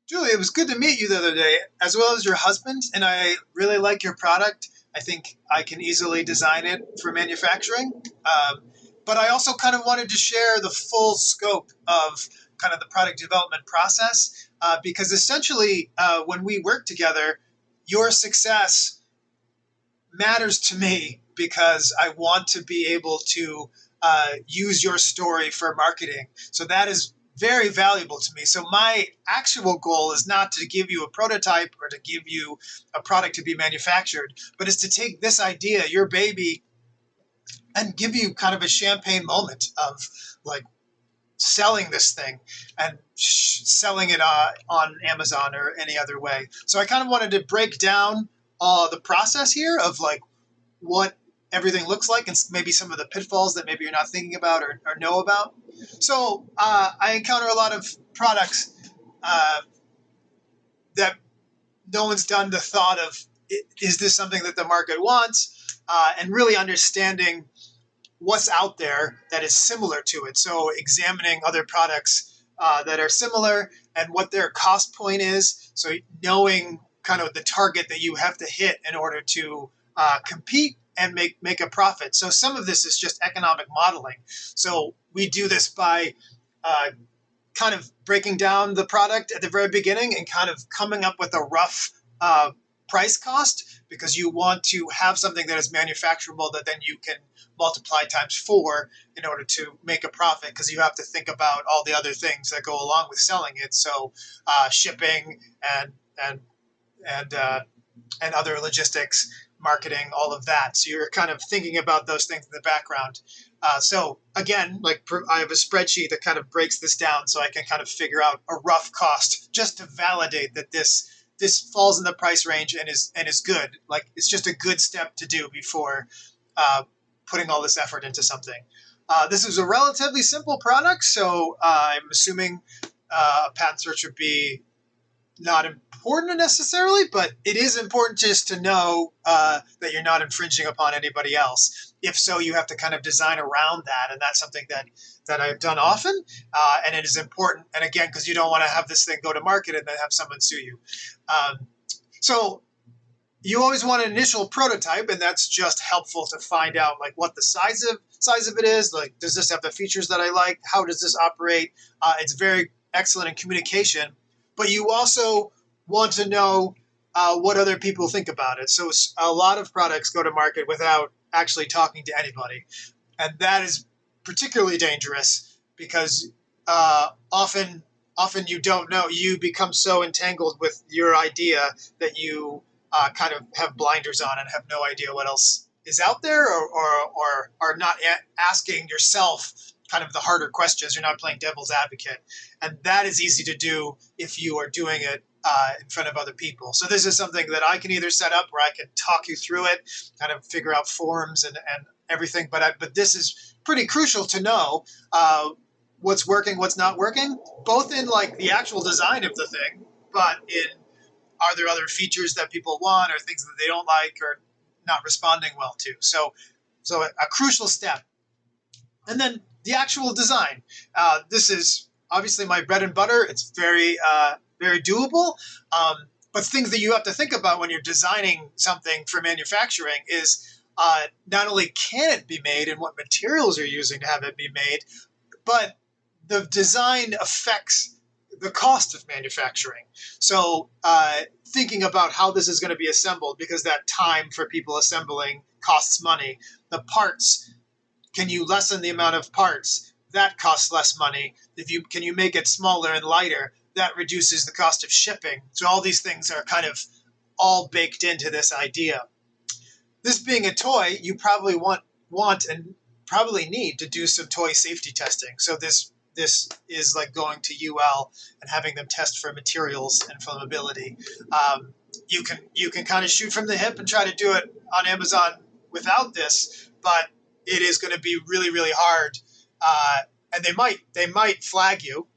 Julie, it was good to meet you the other day, as well as your husband, and I really like your product. I think I can easily design it for manufacturing. Um, but I also kind of wanted to share the full scope of kind of the product development process because essentially, when we work together, your success matters to me because I want to be able to use your story for marketing. So that is very valuable to me. So my actual goal is not to give you a prototype or to give you a product to be manufactured, but is to take this idea, your baby, and give you kind of a champagne moment of like selling this thing and selling it on Amazon or any other way. So I kind of wanted to break down the process here of like what everything looks like and maybe some of the pitfalls that maybe you're not thinking about or know about. So I encounter a lot of products uh, that no one's done the thought of, is this something that the market wants? And really understanding what's out there that is similar to it. So examining other products that are similar and what their cost point is. So knowing kind of the target that you have to hit in order to compete and make a profit. So some of this is just economic modeling. So we do this by uh, kind of breaking down the product at the very beginning and kind of coming up with a rough price cost because you want to have something that is manufacturable that then you can multiply times four in order to make a profit because you have to think about all the other things that go along with selling it. So shipping and and uh, and other logistics, marketing, all of that. So you're kind of thinking about those things in the background. So again, like I have a spreadsheet that kind of breaks this down, so I can kind of figure out a rough cost just to validate that this falls in the price range and is good. Like it's just a good step to do before uh, putting all this effort into something. This is a relatively simple product, so I'm assuming a patent search would be not important necessarily, but it is important just to know that you're not infringing upon anybody else. If so, you have to kind of design around that, and that's something that I've done often, and it is important. And again, because you don't want to have this thing go to market and then have someone sue you. So you always want an initial prototype, and that's just helpful to find out like what the size of it is. Like, does this have the features that I like? How does this operate? It's very excellent in communication, but you also want to know what other people think about it. So a lot of products go to market without actually talking to anybody, and that is particularly dangerous because often you don't know. You become so entangled with your idea that you kind of have blinders on and have no idea what else is out there, or are not asking yourself kind of the harder questions. You're not playing devil's advocate, and that is easy to do if you are doing it in front of other people. So this is something that I can either set up where I can talk you through it, kind of figure out forms and everything. But this is pretty crucial to know what's working, what's not working, both in like the actual design of the thing, but in are there other features that people want or things that they don't like or not responding well to. So a crucial step. And then the actual design. This is obviously my bread and butter. It's very doable. But things that you have to think about when you're designing something for manufacturing is not only can it be made and what materials you're using to have it be made, but the design affects the cost of manufacturing. So thinking about how this is going to be assembled, because that time for people assembling costs money. The parts, can you lessen the amount of parts? That costs less money. Can you make it smaller and lighter? That reduces the cost of shipping. So all these things are kind of all baked into this idea. This being a toy, you probably want and probably need to do some toy safety testing. So this is like going to UL and having them test for materials and flammability. You can kind of shoot from the hip and try to do it on Amazon without this, but it is going to be really hard, and they might flag you,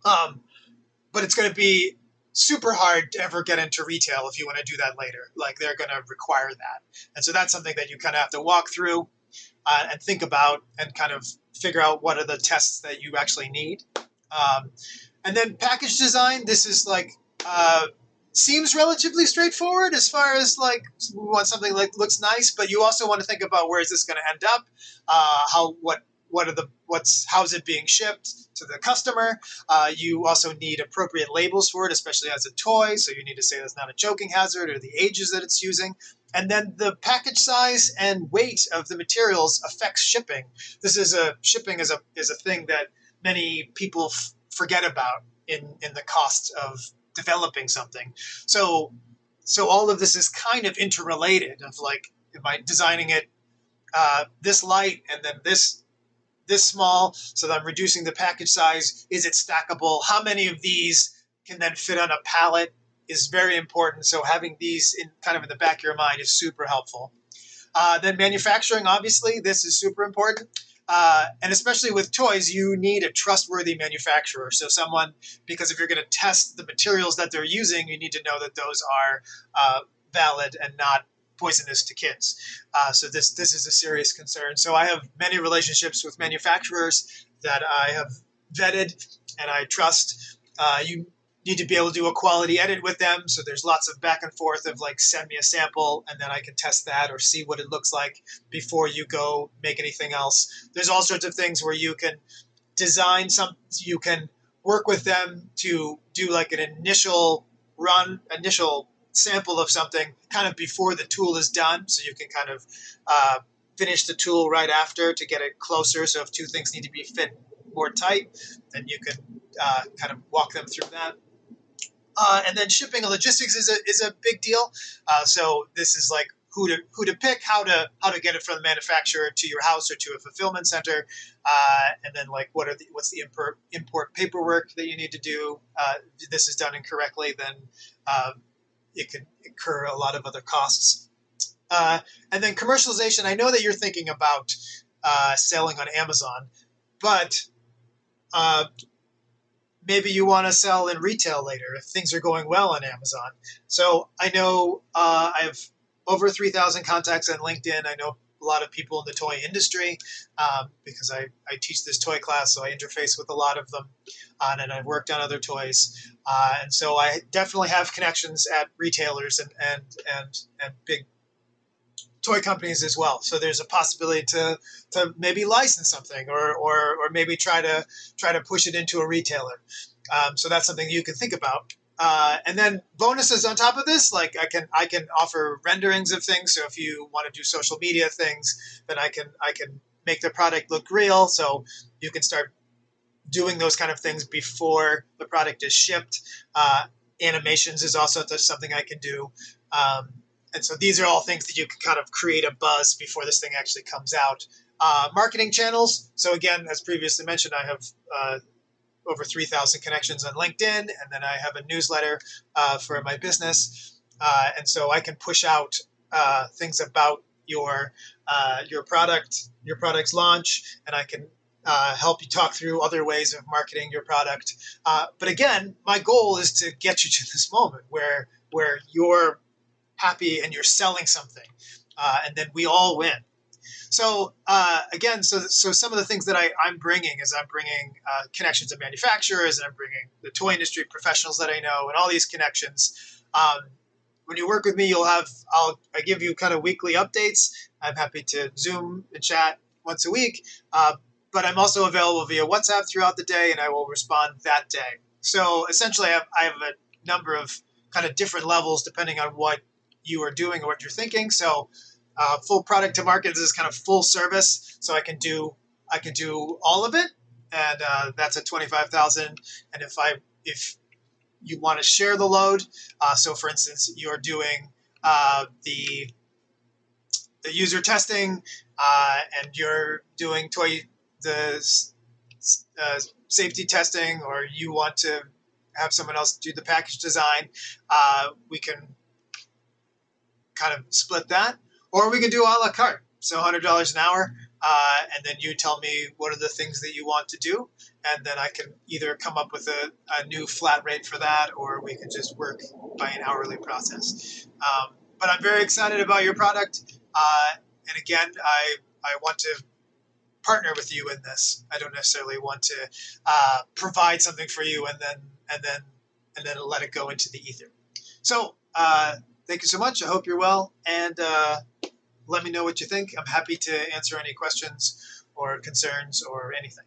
but it's going to be super hard to ever get into retail if you want to do that later. Like they're going to require that, and so that's something that you kind of have to walk through and think about and kind of figure out what are the tests that you actually need. Um, And then package design, this is like seems relatively straightforward as far as like we want something like looks nice, but you also want to think about where is this going to end up, how's it being shipped to the customer. You also need appropriate labels for it, especially as a toy. So you need to say that's not a choking hazard or the ages that it's using. And then the package size and weight of the materials affects shipping. Shipping is a thing that many people forget about in the cost of developing something. So all of this is kind of interrelated. Of like, am I designing it this light and then this small, so that I'm reducing the package size? Is it stackable? How many of these can then fit on a pallet is very important. So having these in kind of in the back of your mind is super helpful. Then manufacturing, obviously, this is super important. And especially with toys, you need a trustworthy manufacturer. So someone, because if you're going to test the materials that they're using, you need to know that those are valid and not poisonous to kids. So this is a serious concern. So I have many relationships with manufacturers that I have vetted and I trust. You need to be able to do a quality edit with them. So there's lots of back and forth of like, send me a sample and then I can test that or see what it looks like before you go make anything else. There's all sorts of things where you can design you can work with them to do like an initial sample of something kind of before the tool is done. So you can kind of finish the tool right after to get it closer. So if two things need to be fit more tight, then you can kind of walk them through that. And then shipping and logistics is a big deal. So this is like who to pick, how to get it from the manufacturer to your house or to a fulfillment center, and then like what's the import paperwork that you need to do. If this is done incorrectly, then it could incur a lot of other costs. And then commercialization. I know that you're thinking about selling on Amazon, but maybe you want to sell in retail later if things are going well on Amazon. So I know I have over 3,000 contacts on LinkedIn. I know a lot of people in the toy industry because I teach this toy class, so I interface with a lot of them, and I've worked on other toys. And so I definitely have connections at retailers and big toy companies as well. So there's a possibility to maybe license something or maybe try to push it into a retailer. So that's something you can think about. And then bonuses on top of this, like I can offer renderings of things. So if you want to do social media things, then I can make the product look real. So you can start doing those kind of things before the product is shipped. Animations is also something I can do. And so these are all things that you can kind of create a buzz before this thing actually comes out. Marketing channels. So again, as previously mentioned, I have over 3,000 connections on LinkedIn, and then I have a newsletter for my business. And so I can push out things about your product's launch, and I can help you talk through other ways of marketing your product. But again, my goal is to get you to this moment where you're happy and you're selling something, and then we all win. So again, so some of the things that I'm bringing is I'm bringing connections of manufacturers, and I'm bringing the toy industry professionals that I know, and all these connections. When you work with me, I give you kind of weekly updates. I'm happy to Zoom and chat once a week, but I'm also available via WhatsApp throughout the day, and I will respond that day. So essentially, I have a number of kind of different levels depending on what you are doing or what you're thinking. So full product to market is kind of full service. So I can do all of it, and that's at 25,000. And if you want to share the load, so for instance, you're doing the user testing, and you're doing safety testing, or you want to have someone else do the package design, we can kind of split that, or we can do a la carte. So $100 an hour, and then you tell me what are the things that you want to do, and then I can either come up with a new flat rate for that, or we can just work by an hourly process. But I'm very excited about your product, and again, I want to partner with you in this. I don't necessarily want to provide something for you and then let it go into the ether. So thank you so much. I hope you're well, and let me know what you think. I'm happy to answer any questions or concerns or anything.